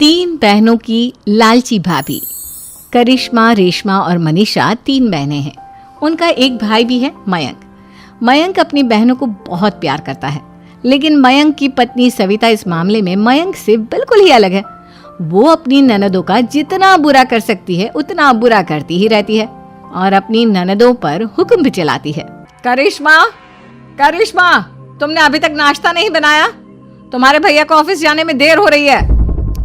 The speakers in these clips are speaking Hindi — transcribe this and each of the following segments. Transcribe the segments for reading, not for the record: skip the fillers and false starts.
तीन बहनों की लालची भाभी। करिश्मा, रेशमा और मनीषा तीन बहनें हैं। उनका एक भाई भी है, मयंक। मयंक अपनी बहनों को बहुत प्यार करता है, लेकिन मयंक की पत्नी सविता इस मामले में मयंक से बिल्कुल ही अलग है। वो अपनी ननदों का जितना बुरा कर सकती है उतना बुरा करती ही रहती है और अपनी ननदों पर हुक्म भी चलाती है। करिश्मा, करिश्मा, तुमने अभी तक नाश्ता नहीं बनाया? तुम्हारे भैया को ऑफिस जाने में देर हो रही है।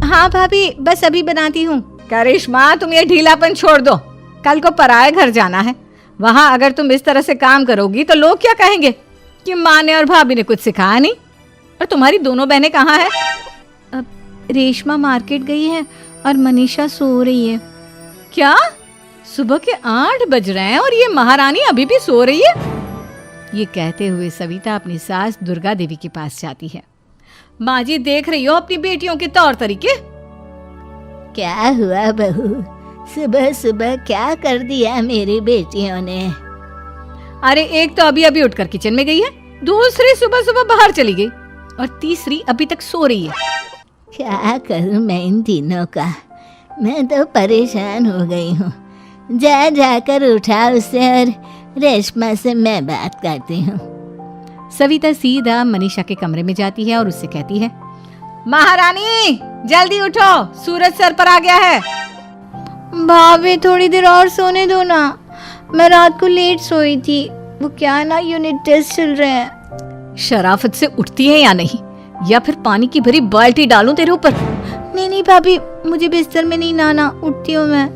हाँ भाभी, बस अभी बनाती हूँ। करिश्मा, तुम ये ढीलापन छोड़ दो। कल को पराये घर जाना है। वहाँ अगर तुम इस तरह से काम करोगी तो लोग क्या कहेंगे कि माँ ने और भाभी ने कुछ सिखाया नहीं। और तुम्हारी दोनों बहनें कहाँ हैं? अब रेशमा मार्केट गई है और मनीषा सो रही है। क्या? सुबह के 8 बज रहे हैं और ये महारानी अभी भी सो रही है? ये कहते हुए सविता अपनी सास दुर्गा देवी के पास जाती है। माँ जी, देख रही हो अपनी बेटियों के तौर तरीके? क्या हुआ बहू, सुबह सुबह क्या कर दिया मेरी बेटियों ने? अरे एक तो अभी अभी उठकर किचन में गई है, दूसरी सुबह सुबह बाहर चली गई और तीसरी अभी तक सो रही है। क्या करूं मैं इन तीनों का, मैं तो परेशान हो गई हूँ। जा जाकर उठा उसे और रेशमा से मैं बात करती हूँ। सविता सीधा मनीषा के कमरे में जाती है और उससे कहती है, महारानी जल्दी उठो, सूरज सर पर आ गया है। भाभी थोड़ी देर और सोने दो ना, मैं रात को लेट सोई थी। वो क्या ना, यूनिट टेस्ट चल रहे हैं। शराफत से उठती है या नहीं, या फिर पानी की भरी बाल्टी डालूं तेरे ऊपर? नहीं नहीं भाभी, मुझे बिस्तर में नहीं लाना, उठती हूँ मैं।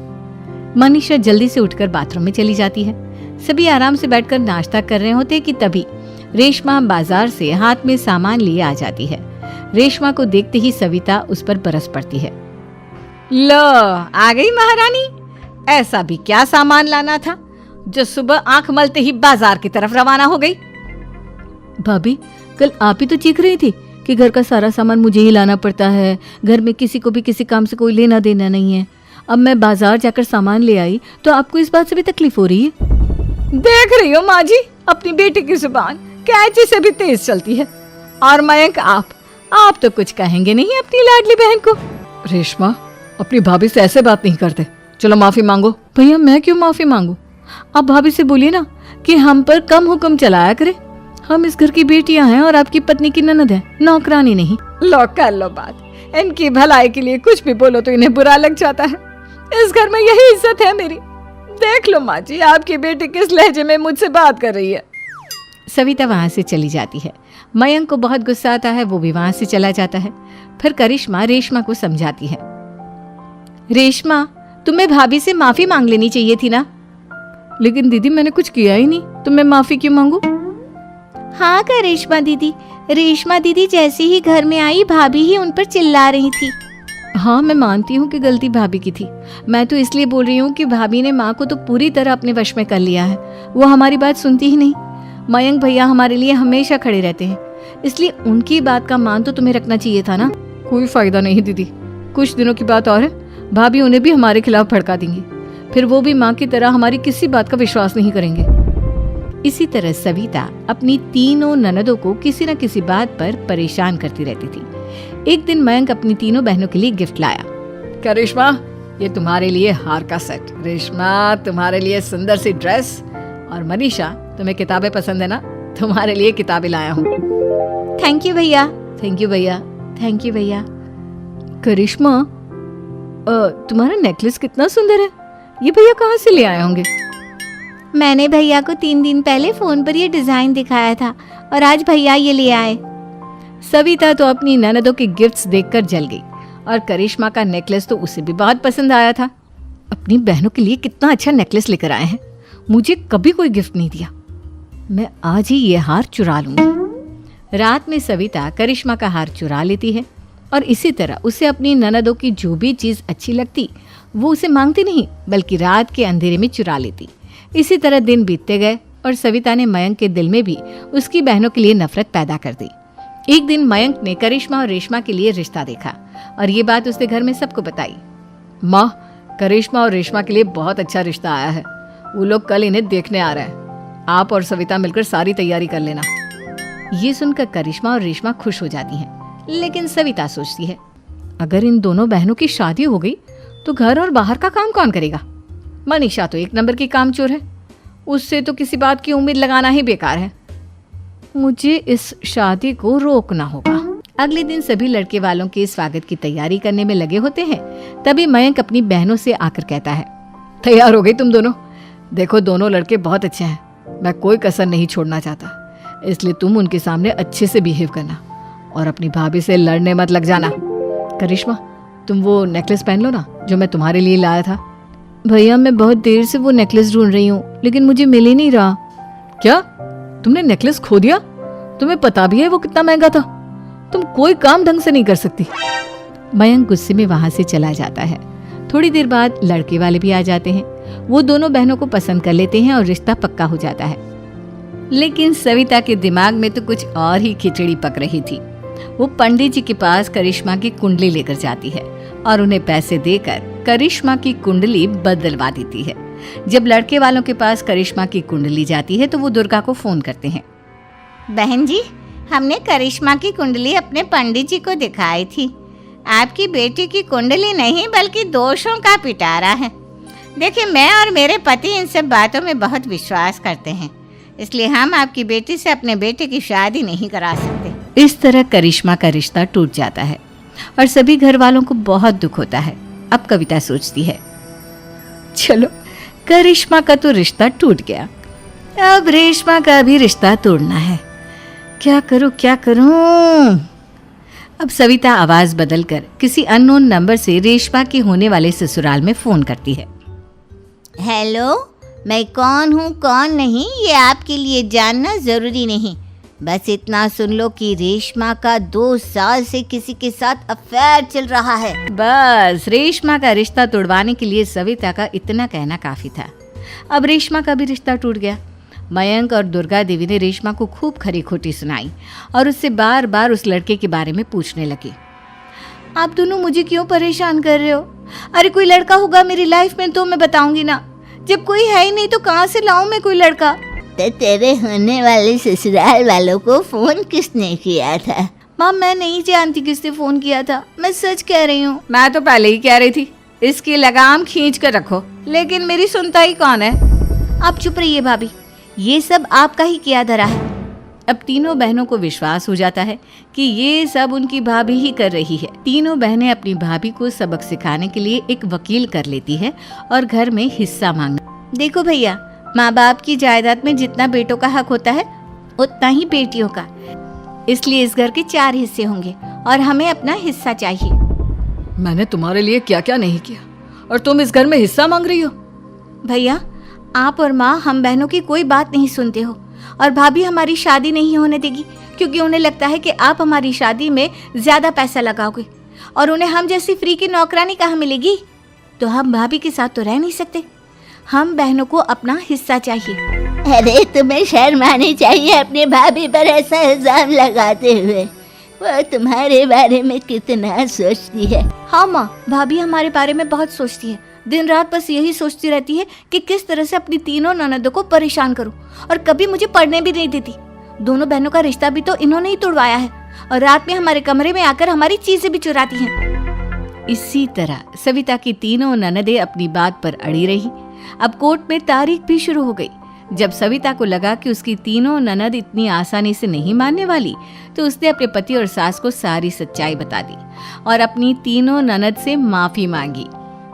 मनीषा जल्दी से उठकर बाथरूम में चली जाती है। सभी आराम से बैठकर नाश्ता कर रहे होते कि तभी रेशमा बाजार से हाथ में सामान लिए आ जाती है। रेशमा को देखते ही सविता उस पर बरस पड़ती है। लो, आ गई महारानी। ऐसा भी क्या सामान लाना था जो सुबह आंख मलते ही बाजार की तरफ रवाना हो गई? भाभी, कल आप ही तो चीख रही थी कि घर का सारा सामान मुझे ही लाना पड़ता है, घर में किसी को भी किसी काम से कोई लेना देना नहीं है। अब मैं बाजार जाकर सामान ले आई तो आपको इस बात से भी तकलीफ हो रही है? देख रही हो माँ जी, अपनी बेटी की जुबान कैंची से भी तेज चलती है। और मयंक, आप तो कुछ कहेंगे नहीं अपनी लाडली बहन को? रेशमा, अपनी भाभी से ऐसे बात नहीं करते। चलो माफी मांगो। भैया, मैं क्यों माफी मांगू? आप भाभी से बोलिए ना कि हम पर कम हुक्म चलाया करे। हम इस घर की बेटियां हैं और आपकी पत्नी की ननद है, नौकरानी नहीं। लो कर लो बात। इनकी भलाई के लिए कुछ भी बोलो तो इन्हें बुरा लग जाता है। इस घर में यही इज्जत है मेरी। देख लो माँ जी, आपकी बेटी किस लहजे में मुझसे बात कर रही है। सविता वहां से चली जाती है। मयंक को बहुत गुस्सा आता है, वो भी वहां से चला जाता है। फिर करिश्मा रेशमा को समझाती है, रेशमा, तुम्हें भाभी से माफी मांग लेनी चाहिए थी ना। लेकिन दीदी, मैंने कुछ किया ही नहीं, तो मैं माफी क्यों मांगू? हाँ करिश्मा दीदी, रेशमा दीदी जैसे ही घर में आई भाभी ही उन पर चिल्ला रही थी। हाँ, मैं मानती हूँ कि गलती भाभी की थी। मैं तो इसलिए बोल रही हूँ कि भाभी ने माँ को तो पूरी तरह अपने वश में कर लिया है। वो हमारी बात सुनती ही नहीं। मयंक भैया हमारे लिए हमेशा खड़े रहते हैं, इसलिए उनकी बात का मान तो तुम्हें रखना चाहिए था ना। कोई फायदा नहीं दीदी, कुछ दिनों की बात और है, भाभी उन्हें भी हमारे खिलाफ भड़का देंगी। फिर वो भी माँ की तरह हमारी किसी बात का विश्वास नहीं करेंगे। इसी तरह सविता अपनी तीनों ननदों को किसी न किसी बात पर परेशान करती रहती थी। एक दिन मयंक अपनी तीनों बहनों के लिए गिफ्ट लाया। करिश्मा, ये तुम्हारे लिए हार का सेट। रेशमा, तुम्हारे लिए सुंदर सी ड्रेस। और मनीषा, तुम्हें किताबें पसंद है ना, तुम्हारे लिए किताबें लाया हूँ। थैंक यू भैया। थैंक यू भैया। थैंक यू भैया। करिश्मा, तुम्हारा नेकलेस कितना सुंदर है, ये भैया कहाँ से ले आए होंगे? मैंने भैया को 3 दिन पहले फोन पर ये डिजाइन दिखाया था और आज भैया ये ले आए। सविता तो अपनी ननदों के गिफ्ट्स देखकर जल गई और करिश्मा का नेकलेस तो उसे भी बहुत पसंद आया था। अपनी बहनों के लिए कितना अच्छा नेकलेस लेकर आए हैं, मुझे कभी कोई गिफ्ट नहीं दिया। मैं आज ही ये हार चुरा लूंगी। रात में सविता करिश्मा का हार चुरा लेती है और इसी तरह उसे अपनी ननदों की जो भी चीज अच्छी लगती वो उसे मांगती नहीं, बल्कि रात के अंधेरे में चुरा लेती। इसी तरह दिन बीतते गए और सविता ने मयंक के दिल में भी उसकी बहनों के लिए नफरत पैदा कर दी। एक दिन मयंक ने करिश्मा और रेशमा के लिए रिश्ता देखा और ये बात उसने घर में सबको बताई। माँ, करिश्मा और रेशमा के लिए बहुत अच्छा रिश्ता आया है, वो लोग कल इन्हें देखने आ रहे हैं। आप और सविता मिलकर सारी तैयारी कर लेना। ये सुनकर करिश्मा और रेशमा खुश हो जाती हैं, लेकिन सविता सोचती है, अगर इन दोनों बहनों की शादी हो गई तो घर और बाहर का काम कौन करेगा? मनीषा तो एक नंबर की कामचोर है, उससे तो किसी बात की उम्मीद लगाना ही बेकार है। मुझे इस शादी को रोकना होगा। अगले दिन सभी लड़के वालों के स्वागत की तैयारी करने में लगे होते हैं। तभी मयंक अपनी बहनों से आकर कहता है, तैयार हो गई तुम दोनों? देखो दोनों लड़के बहुत अच्छे हैं, मैं कोई कसर नहीं छोड़ना चाहता, इसलिए तुम उनके सामने अच्छे से बिहेव करना और अपनी भाभी से लड़ने मत लग जाना। करिश्मा, तुम वो नेकलेस पहन लो ना जो मैं तुम्हारे लिए लाया था। भैया मैं बहुत देर से वो नेकलेस ढूंढ रही हूँ, लेकिन मुझे मिल ही नहीं रहा। क्या तुमने नेकलेस खो दिया? तुम्हें पता भी है वो कितना महंगा था? तुम कोई काम ढंग से नहीं कर सकती। मयंक गुस्से में वहां से चला जाता है। थोड़ी देर बाद लड़के वाले भी आ जाते हैं। वो दोनों बहनों को पसंद कर लेते हैं और रिश्ता पक्का हो जाता है। लेकिन सविता के दिमाग में तो कुछ और ही खिचड़ी पक रही थी। वो पंडित जी के पास करिश्मा की कुंडली लेकर जाती है और उन्हें पैसे देकर करिश्मा की कुंडली बदलवा देती है। जब लड़के वालों के पास करिश्मा की कुंडली जाती है तो वो दुर्गा को फोन करते हैं। बहन जी, हमने करिश्मा की कुंडली अपने पंडित जी को दिखाई थी। आपकी बेटी की कुंडली नहीं बल्कि दोषों का पिटारा है। देखिए, मैं और मेरे पति इन सब बातों में बहुत विश्वास करते हैं, इसलिए हम आपकी बेटी से अपने बेटे की शादी नहीं करा सकते। इस तरह करिश्मा का रिश्ता टूट जाता है और सभी घर वालों को बहुत दुख होता है। अब कविता सोचती है, चलो करिश्मा का तो रिश्ता टूट गया, अब रेशमा का भी रिश्ता तोड़ना है। क्या करूं? अब सविता आवाज बदलकर किसी अननोन नंबर से रेशमा के होने वाले ससुराल में फोन करती है। हेलो, मैं कौन हूँ कौन नहीं ये आपके लिए जानना ज़रूरी नहीं, बस इतना सुन लो कि रेशमा का 2 साल से किसी के साथ अफेयर चल रहा है। बस रेशमा का रिश्ता तोड़वाने के लिए सविता का इतना कहना काफी था। अब रेशमा का भी रिश्ता टूट गया। मयंक और दुर्गा देवी ने रेशमा को खूब खरी खोटी सुनाई और उससे बार बार उस लड़के के बारे में पूछने लगी। आप दोनों मुझे क्यों परेशान कर रहे हो? अरे कोई लड़का होगा मेरी लाइफ में तो मैं बताऊंगी ना, जब कोई है ही नहीं तो कहाँ से लाऊं मैं कोई लड़का? तो तेरे होने वाले ससुराल वालों को फोन किसने किया था? माँ, मैं नहीं जानती किसने फोन किया था, मैं सच कह रही हूँ। मैं तो पहले ही कह रही थी इसकी लगाम खींच कर रखो, लेकिन मेरी सुनता ही कौन है। आप चुप रहिए भाभी, ये सब आपका ही किया धरा है। अब तीनों बहनों को विश्वास हो जाता है कि ये सब उनकी भाभी ही कर रही है। तीनों बहनें अपनी भाभी को सबक सिखाने के लिए एक वकील कर लेती है और घर में हिस्सा मांगना। देखो भैया, माँ बाप की जायदाद में जितना बेटों का हक होता है उतना ही बेटियों का, इसलिए इस घर के 4 हिस्से होंगे और हमें अपना हिस्सा चाहिए। मैंने तुम्हारे लिए क्या क्या नहीं किया और तुम इस घर में हिस्सा मांग रही हो? भैया, आप और माँ हम बहनों की कोई बात नहीं सुनते हो और भाभी हमारी शादी नहीं होने देगी क्योंकि उन्हें लगता है कि आप हमारी शादी में ज्यादा पैसा लगाओगे और उन्हें हम जैसी फ्री की नौकरानी कहाँ मिलेगी। तो हम भाभी के साथ तो रह नहीं सकते, हम बहनों को अपना हिस्सा चाहिए। अरे तुम्हें शर्म आनी चाहिए अपनी भाभी पर ऐसा इल्जाम लगाते हुए। वो तुम्हारे बारे में कितना सोचती है। हाँ माँ, भाभी हमारे बारे में बहुत सोचती है, दिन रात बस यही सोचती रहती है कि किस तरह से अपनी तीनों ननदों को परेशान करूं और कभी मुझे पढ़ने भी नहीं देती। दोनों बहनों का रिश्ता भी तो इन्होंने ही तोड़वाया है और रात में हमारे कमरे में आकर हमारी चीजें भी चुराती हैं। इसी तरह सविता की तीनों ननदें अपनी बात पर अड़ी रही। अब कोर्ट में तारीख भी शुरू हो गई। जब सविता को लगा कि उसकी तीनों ननद इतनी आसानी से नहीं मानने वाली, तो उसने अपने पति और सास को सारी सच्चाई बता दी और अपनी तीनों ननद से माफी मांगी।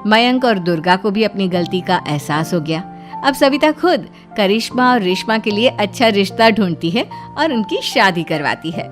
मयंक और दुर्गा को भी अपनी गलती का एहसास हो गया। अब सविता खुद करिश्मा और रेशमा के लिए अच्छा रिश्ता ढूंढती है और उनकी शादी करवाती है।